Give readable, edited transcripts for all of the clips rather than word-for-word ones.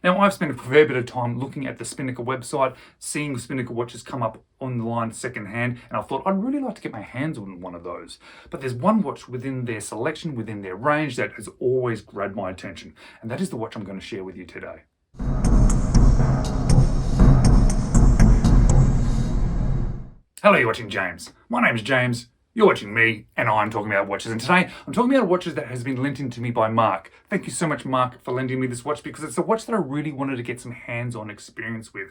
Now, I've spent a fair bit of time looking at the Spinnaker website, seeing Spinnaker watches come up online secondhand, and I thought I'd really like to get my hands on one of those. But there's one watch within their selection, within their range, that has always grabbed my attention, and that is the watch I'm going to share with you today. Hello, you're watching James. My name's James. You're watching me, and I'm talking about watches. And today, I'm talking about watches that has been lent in to me by Mark. Thank you so much, Mark, for lending me this watch, because it's a watch that I really wanted to get some hands-on experience with,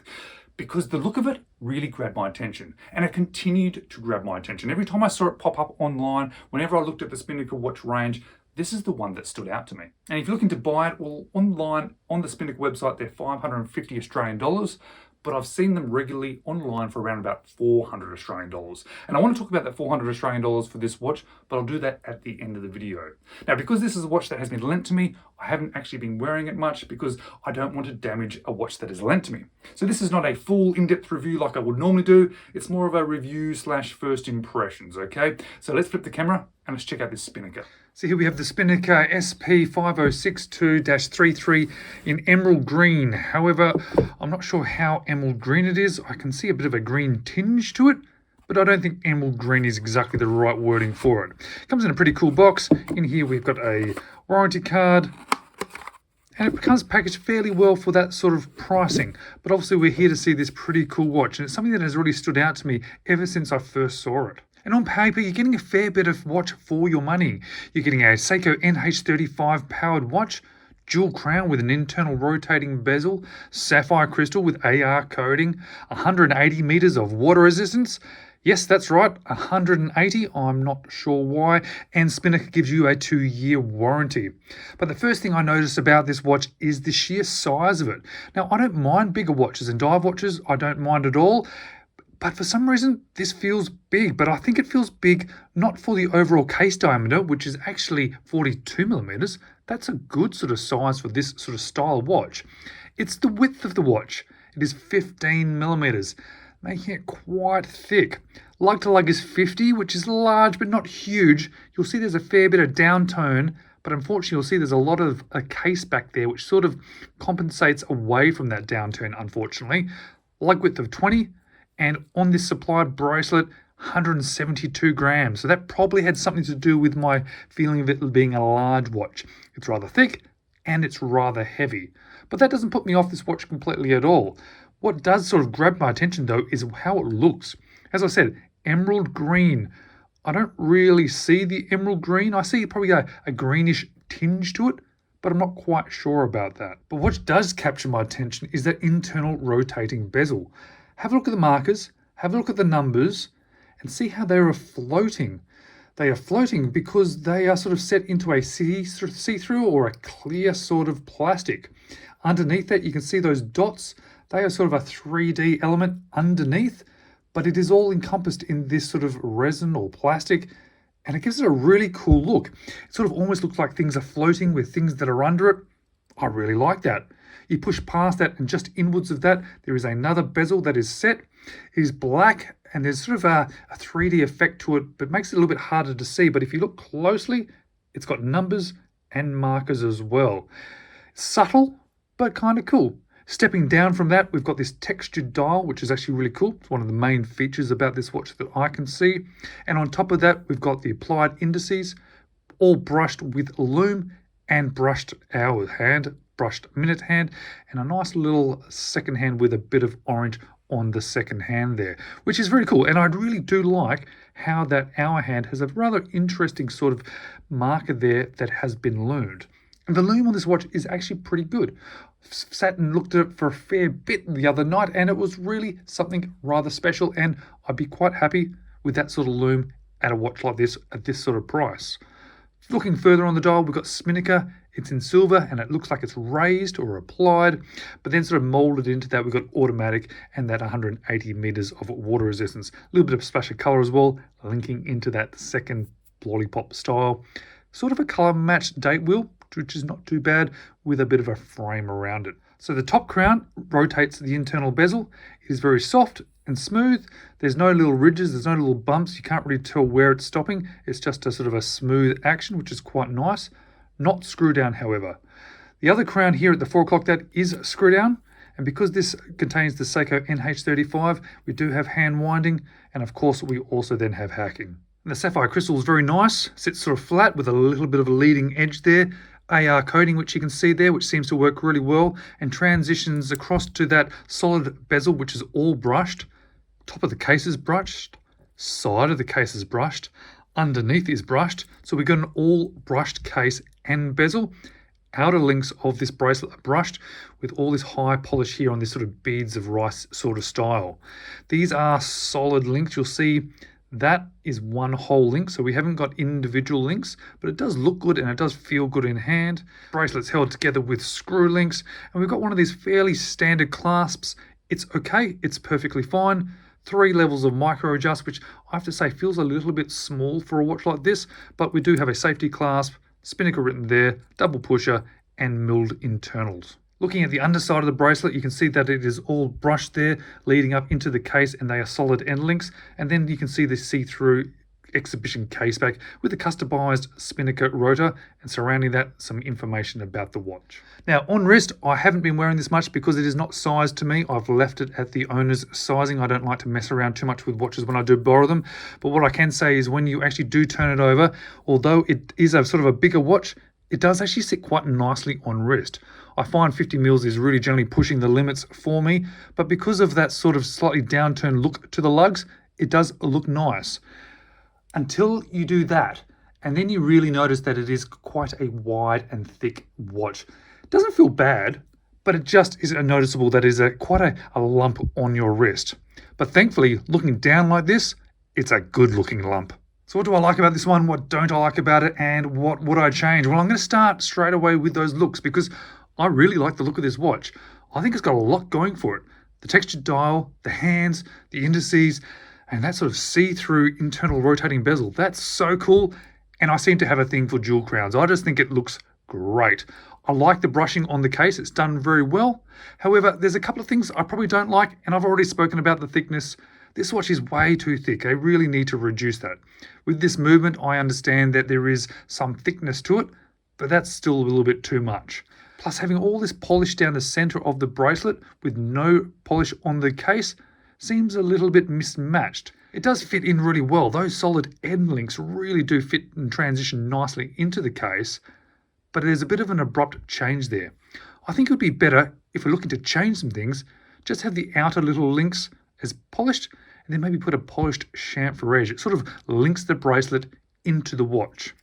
because the look of it really grabbed my attention, and it continued to grab my attention. Every time I saw it pop up online, whenever I looked at the Spinnaker watch range, this is the one that stood out to me. And if you're looking to buy it, well, online on the Spinnaker website, they're 550 Australian dollars. But I've seen them regularly online for around about 400 Australian dollars. And I want to talk about that 400 Australian dollars for this watch, but I'll do that at the end of the video. Now, because this is a watch that has been lent to me, I haven't actually been wearing it much because I don't want to damage a watch that is lent to me. So this is not a full in-depth review like I would normally do. It's more of a review / first impressions, okay? So let's flip the camera and let's check out this Spinnaker. So here we have the Spinnaker SP5062-33 in emerald green. However, I'm not sure how emerald green it is. I can see a bit of a green tinge to it, but I don't think emerald green is exactly the right wording for it. It comes in a pretty cool box. In here we've got a warranty card, and it becomes packaged fairly well for that sort of pricing. But obviously we're here to see this pretty cool watch, and it's something that has really stood out to me ever since I first saw it. And on paper, you're getting a fair bit of watch for your money. You're getting a Seiko NH35 powered watch, dual crown with an internal rotating bezel, sapphire crystal with AR coating, 180 meters of water resistance. Yes, that's right, 180, I'm not sure why, and Spinnaker gives you a 2-year warranty. But the first thing I noticed about this watch is the sheer size of it. Now, I don't mind bigger watches and dive watches, I don't mind at all. But for some reason, this feels big, but I think it feels big not for the overall case diameter, which is actually 42 millimeters. That's a good sort of size for this sort of style watch. It's the width of the watch. It is 15 millimeters, making it quite thick. Lug to lug is 50, which is large but not huge. You'll see there's a fair bit of downtone, but unfortunately you'll see there's a lot of a case back there, which sort of compensates away from that downturn, unfortunately. Lug width of 20. And on this supplied bracelet, 172 grams. So that probably had something to do with my feeling of it being a large watch. It's rather thick and it's rather heavy. But that doesn't put me off this watch completely at all. What does sort of grab my attention though is how it looks. As I said, emerald green. I don't really see the emerald green. I see probably a greenish tinge to it, but I'm not quite sure about that. But what does capture my attention is that internal rotating bezel. Have a look at the markers, have a look at the numbers, and see how they are floating. They are floating because they are sort of set into a see-through or a clear sort of plastic. Underneath that, you can see those dots. They are sort of a 3D element underneath, but it is all encompassed in this sort of resin or plastic, and it gives it a really cool look. It sort of almost looks like things are floating with things that are under it. I really like that. You push past that, and just inwards of that, there is another bezel that is set. It is black, and there's sort of a 3D effect to it, but makes it a little bit harder to see. But if you look closely, it's got numbers and markers as well. Subtle, but kind of cool. Stepping down from that, we've got this textured dial, which is actually really cool. It's one of the main features about this watch that I can see. And on top of that, we've got the applied indices, all brushed with lume and brushed hour hand, brushed minute hand, and a nice little second hand with a bit of orange on the second hand there, which is very cool. And I really do like how that hour hand has a rather interesting sort of marker there that has been lumed. And the lume on this watch is actually pretty good. Sat and looked at it for a fair bit the other night, and it was really something rather special, and I'd be quite happy with that sort of lume at a watch like this at this sort of price. Looking further on the dial, we've got Spinnaker. It's in silver, and it looks like it's raised or applied, but then sort of molded into that, we've got automatic and that 180 meters of water resistance. A little bit of splash of color as well, linking into that second lollipop style. Sort of a color matched date wheel, which is not too bad, with a bit of a frame around it. So the top crown rotates the internal bezel. It is very soft and smooth. There's no little ridges, there's no little bumps. You can't really tell where it's stopping. It's just a sort of a smooth action, which is quite nice. Not screw down, however. The other crown here at the 4 o'clock, that is screw down. And because this contains the Seiko NH35, we do have hand winding. And of course, we also then have hacking. And the sapphire crystal is very nice, sits sort of flat with a little bit of a leading edge there. AR coating, which you can see there, which seems to work really well, and transitions across to that solid bezel, which is all brushed. Top of the case is brushed, side of the case is brushed, underneath is brushed. So we've got an all brushed case and bezel. Outer links of this bracelet are brushed with all this high polish here on this sort of beads of rice sort of style. These are solid links. You'll see that is one whole link, so we haven't got individual links, but it does look good and it does feel good in hand. Bracelet's held together with screw links, and we've got one of these fairly standard clasps. It's okay, it's perfectly fine. 3 levels of micro adjust, which I have to say feels a little bit small for a watch like this, but we do have a safety clasp, Spinnaker written there, double pusher, and milled internals. Looking at the underside of the bracelet, you can see that it is all brushed there, leading up into the case, and they are solid end links. And then you can see the see-through exhibition case back with the customized Spinnaker rotor, and surrounding that, some information about the watch. Now, on wrist, I haven't been wearing this much because it is not sized to me. I've left it at the owner's sizing. I don't like to mess around too much with watches when I do borrow them. But what I can say is when you actually do turn it over, although it is a sort of a bigger watch, it does actually sit quite nicely on wrist. I find 50 mils is really generally pushing the limits for me, but because of that sort of slightly downturned look to the lugs, it does look nice. Until you do that, and then you really notice that it is quite a wide and thick watch. It doesn't feel bad, but it just is noticeable that it is quite a lump on your wrist. But thankfully, looking down like this, it's a good looking lump. So what do I like about this one? What don't I like about it? And what would I change? Well, I'm going to start straight away with those looks because I really like the look of this watch. I think it's got a lot going for it. The textured dial, the hands, the indices, and that sort of see-through internal rotating bezel. That's so cool. And I seem to have a thing for jewel crowns. I just think it looks great. I like the brushing on the case. It's done very well. However, there's a couple of things I probably don't like, and I've already spoken about the thickness. This watch is way too thick. I really need to reduce that. With this movement, I understand that there is some thickness to it, but that's still a little bit too much. Plus, having all this polish down the center of the bracelet with no polish on the case seems a little bit mismatched. It does fit in really well. Those solid end links really do fit and transition nicely into the case, but there's a bit of an abrupt change there. I think it would be better if we're looking to change some things, just have the outer little links as polished, and then maybe put a polished chamfer edge. It sort of links the bracelet into the watch.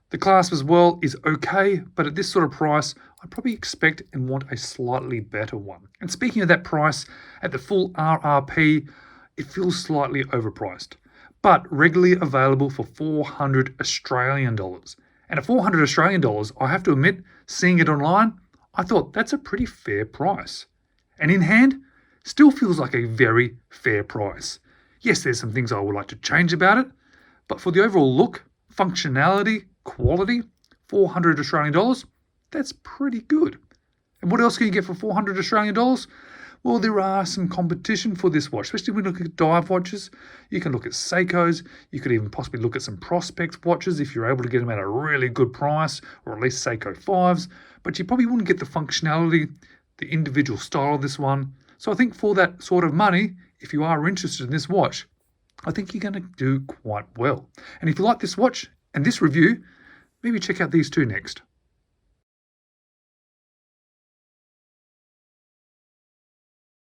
The clasp as well is okay, but at this sort of price, I'd probably expect and want a slightly better one. And speaking of that price, at the full RRP, it feels slightly overpriced, but regularly available for 400 Australian dollars. And at 400 Australian dollars, I have to admit, seeing it online, I thought that's a pretty fair price. And in hand, still feels like a very fair price. Yes, there's some things I would like to change about it, but for the overall look, functionality, quality, 400 Australian dollars, that's pretty good. And what else can you get for 400 Australian dollars? Well, there are some competition for this watch, especially when you look at dive watches. You can look at Seikos. You could even possibly look at some Prospect watches if you're able to get them at a really good price, or at least Seiko 5s. But you probably wouldn't get the functionality, the individual style of this one. So I think for that sort of money, if you are interested in this watch, I think you're going to do quite well. And if you like this watch and this review, maybe check out these two next.